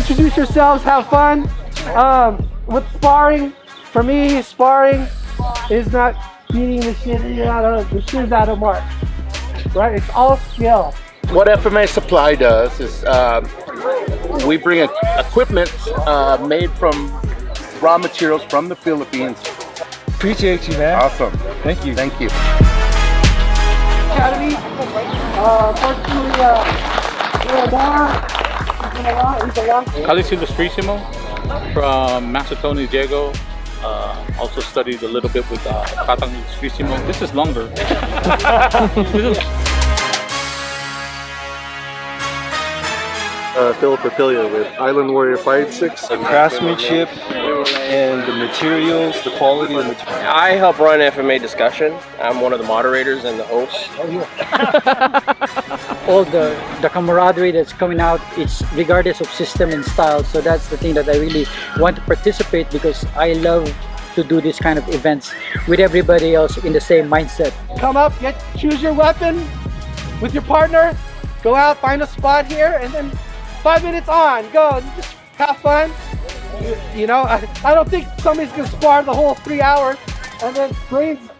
introduce yourselves, have fun. With sparring, for me, sparring is not beating the shit out of Mark, right? It's all skill. What FMA Supply does is we bring equipment made from raw materials from the Philippines. Appreciate you, man. Awesome. Thank you. Thank you. Academy, fortunately, he's a long Calicius Frissimo from Macedoni Diego. Also studied a little bit with Patang Frissimo. This is longer. Philip Papilia with Island Warrior 5-6. The craftsmanship and the materials, the quality of the materials. I help run FMA discussion. I'm one of the moderators and the hosts. All the camaraderie that's coming out, it's regardless of system and style. So that's the thing that I really want to participate, because I love to do this kind of events with everybody else in the same mindset. Come up, choose your weapon with your partner, go out, find a spot here, and then 5 minutes on, go, just have fun. You know, I don't think somebody's gonna spar the whole 3 hours, and then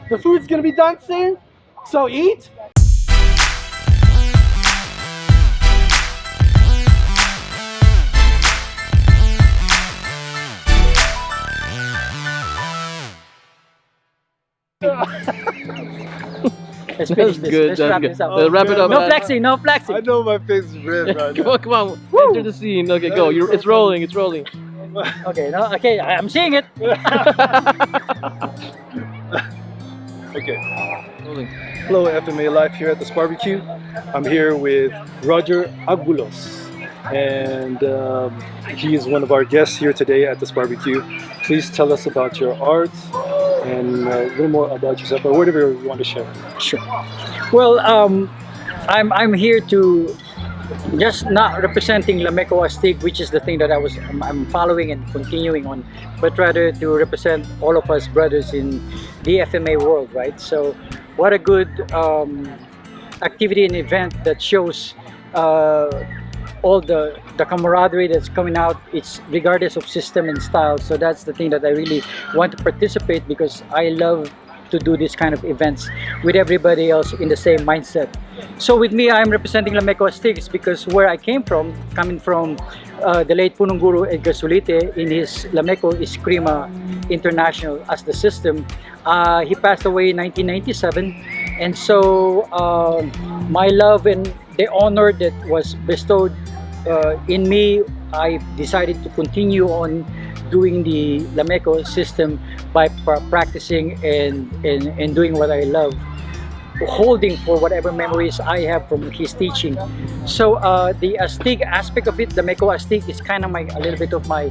the food's gonna be done soon, so eat. Let's finish this. Good, Let's wrap good. this up. Wrap it up. No man. flexing, no flexing. I know my face is red right now. Come on. Enter the scene. Okay, go. It's rolling. It's rolling. Okay, no, okay, I'm seeing it. Okay. Hello, FMA Life here at the Sparbecue. I'm here with Roger Agbulos, and he is one of our guests here today at the Sparbecue. Please tell us about your art and a little more about yourself, or whatever you want to share. Sure. Well, I'm here to just not representing Lameco Astig, which is the thing that I'm following and continuing on, but rather to represent all of us brothers in the FMA world, right? So, what a good activity and event that shows all the camaraderie that's coming out. It's regardless of system and style. So that's the thing that I really want to participate, because I love to do this kind of events with everybody else in the same mindset. So with me, I'm representing Lameco Astig because where I came from, coming from the late Punong Guro Edgar Sulite in his Lameco Eskrima International as the system. He passed away in 1997, and so my love and the honor that was bestowed in me, I decided to continue on doing the Lameco system by practicing and doing what I love, holding for whatever memories I have from his teaching. So the Astig aspect of it, Lameco Astig, is kind of a little bit of my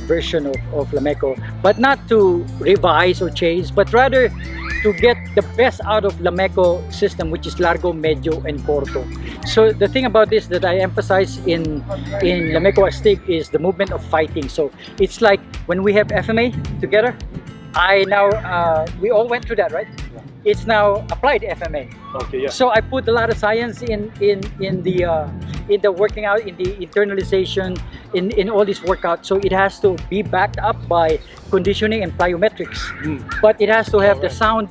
version of Lameco, but not to revise or change, but rather to get the best out of Lameco system, which is largo, medio, and corto. So the thing about this that I emphasize in Lameco Astig is the movement of fighting. So it's like when we have FMA together, we all went through that, right? It's now applied FMA. Okay, yeah. So I put a lot of science in the working out, in the internalization, in all this workout. So it has to be backed up by conditioning and plyometrics, but it has to have the sound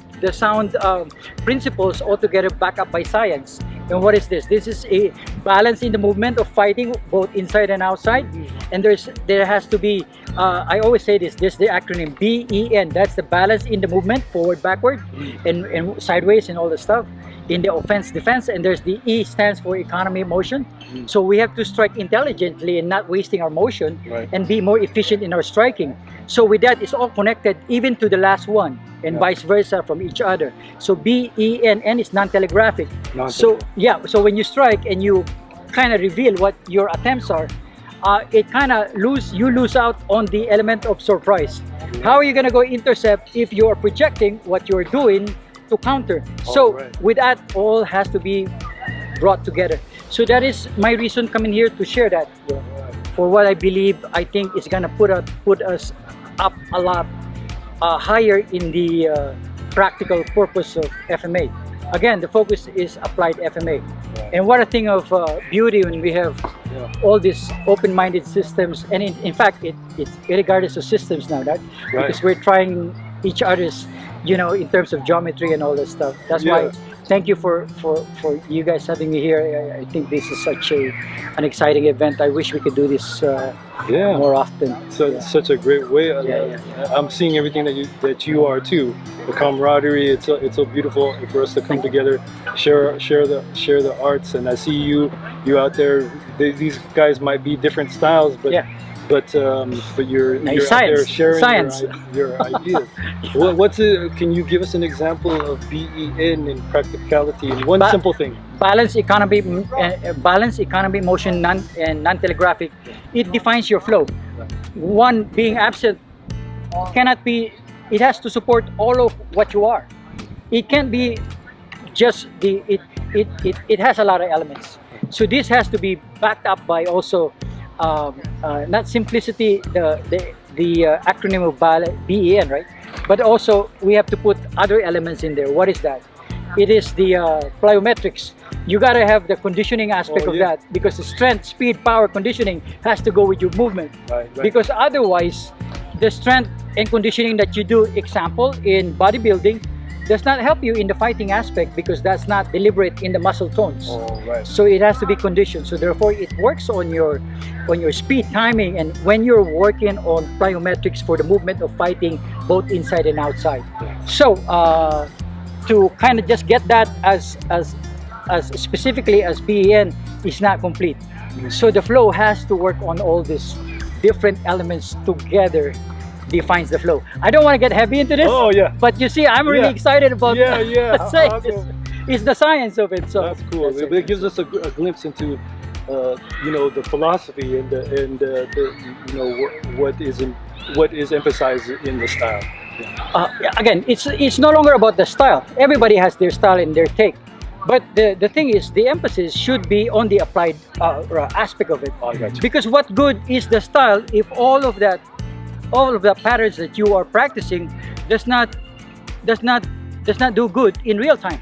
principles altogether backed up by science. And what is this? This is a balance in the movement of fighting, both inside and outside. And there has to be, I always say this is the acronym BEN. That's the balance in the movement, forward, backward, and sideways, and all the stuff in the offense, defense. And there's the E stands for economy, motion. So we have to strike intelligently and not wasting our motion, and be more efficient in our striking. So with that, it's all connected even to the last one, and vice versa from each other. So BENN is non-telegraphic. So yeah, so when you strike and you kind of reveal what your attempts are, it kind of you lose out on the element of surprise. How are you gonna go intercept if you are projecting what you're doing to counter? So with that, all has to be brought together. So that is my reason coming here to share that for what I believe, I think is gonna put us up a lot higher in the practical purpose of FMA. Again, the focus is applied FMA. And what a thing of beauty when we have all these open-minded systems, and in fact, it's regardless of systems now, that because we're trying each other's, in terms of geometry and all that stuff. That's why. Thank you for you guys having me here. I think this is such an exciting event. I wish we could do this more often. So it's such a great way. I'm seeing everything that you are too. The camaraderie. It's so beautiful for us to come together, share the arts. And I see you out there. These guys might be different styles, but you're out there sharing your ideas. What's it? Can you give us an example of BEN in practicality in one simple thing? Balance economy, motion, and non-telegraphic. It defines your flow. One being absent cannot be. It has to support all of what you are. It can't be just the. It has a lot of elements. So this has to be backed up by also. Not simplicity, the acronym of BEN, right? But also we have to put other elements in there. What is that? It is the plyometrics. You gotta have the conditioning aspect of that, because the strength, speed, power, conditioning has to go with your movement. Because otherwise, the strength and conditioning that you do, example in bodybuilding, does not help you in the fighting aspect, because that's not deliberate in the muscle tones. So it has to be conditioned. So therefore, it works on your speed, timing, and when you're working on plyometrics for the movement of fighting, both inside and outside. So to kind of just get that as specifically as BEN is not complete. So the flow has to work on all these different elements together. Defines the flow. I don't want to get heavy into this. But you see, I'm really excited about it's the science of it. So that's cool. It gives us a glimpse into the philosophy and what is emphasized in the style. Again, it's no longer about the style. Everybody has their style and their take. But the thing is, the emphasis should be on the applied aspect of it. Because what good is the style if all of the patterns that you are practicing does not do good in real time.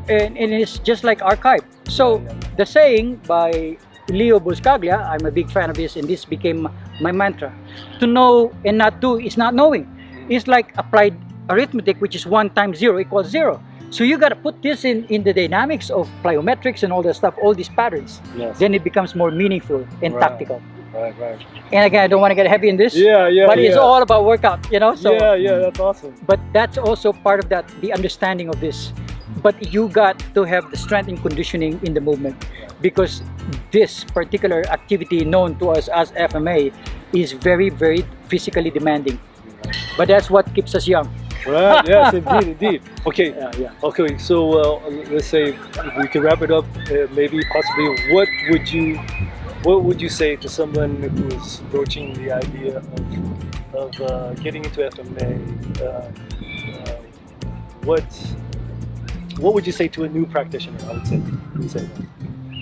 And it's just like archive. So the saying by Leo Buscaglia, I'm a big fan of this, and this became my mantra: to know and not do is not knowing. It's like applied arithmetic, which is 1 times 0 equals 0. So you got to put this in the dynamics of plyometrics and all that stuff, all these patterns. Then it becomes more meaningful and tactical. And again, I don't want to get heavy in this. But it's all about workout, So that's awesome. But that's also part of that, the understanding of this. But you got to have the strength and conditioning in the movement, because this particular activity known to us as FMA is very, very physically demanding. But that's what keeps us young. Right. Yes, indeed. Okay. Okay. So let's say we can wrap it up. Maybe possibly, what would you say to someone who is approaching the idea of getting into FMA? What would you say to a new practitioner? I would say that.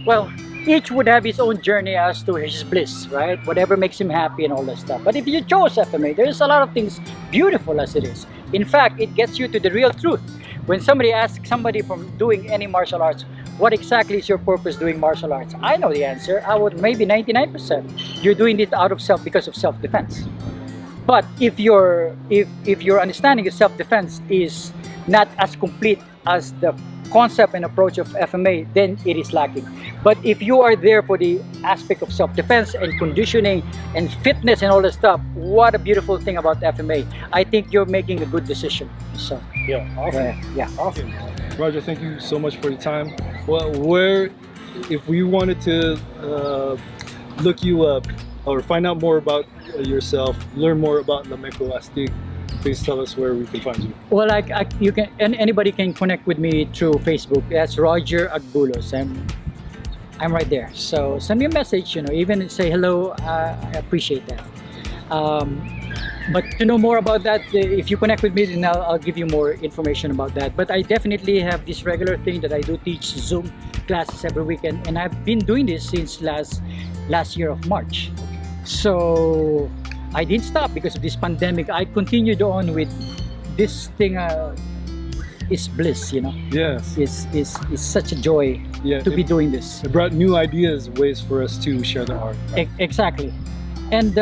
Well, each would have his own journey as to his bliss, right? Whatever makes him happy and all that stuff. But if you chose FMA, there's a lot of things beautiful as it is. In fact, it gets you to the real truth. When somebody asks somebody from doing any martial arts, what exactly is your purpose doing martial arts? I know the answer. I would maybe 99%. You're doing it out of because of self-defense. But if your understanding of self-defense is not as complete as the concept and approach of FMA, then it is lacking. But if you are there for the aspect of self-defense and conditioning and fitness and all that stuff, what a beautiful thing about FMA. I think you're making a good decision. So awesome. Roger, thank you so much for your time. Well, if we wanted to look you up or find out more about yourself, learn more about Lameco Astig, please tell us where we can find you. Well, you can, anybody can connect with me through Facebook. That's Roger Agbulos. I'm right there. So send me a message. Even say hello. I appreciate that. But to know more about that, if you connect with me, then I'll give you more information about that. But I definitely have this regular thing that I do teach Zoom classes every weekend, and I've been doing this since last year of March. So I didn't stop because of this pandemic. I continued on with this thing is bliss, you know. Yes. It's such a joy Yeah. to be doing this. It brought new ideas, ways for us to share the art. Right? Exactly, and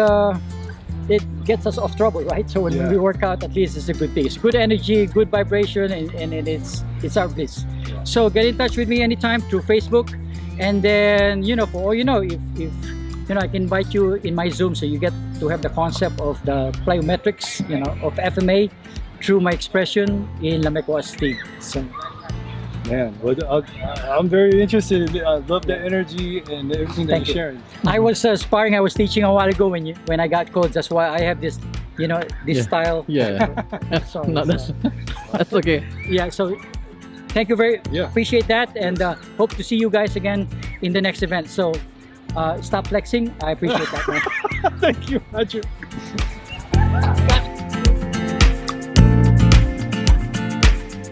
it gets us off trouble, right? So when Yeah. we work out, at least it's a good thing. It's good energy, good vibration, and it's our bliss. So get in touch with me anytime through Facebook, and then for all if I can invite you in my Zoom, so you get to have the concept of the plyometrics, of FMA through my expression in Lameco Astig. So. Man, I'm very interested. I love the energy and everything that Thank you're you. sharing. I was sparring. I was teaching a while ago when I got cold. That's why I have this, this style. Yeah. So, No, that's okay. yeah. So thank you appreciate that, and hope to see you guys again in the next event. So stop flexing. I appreciate that, man. Thank you, Roger.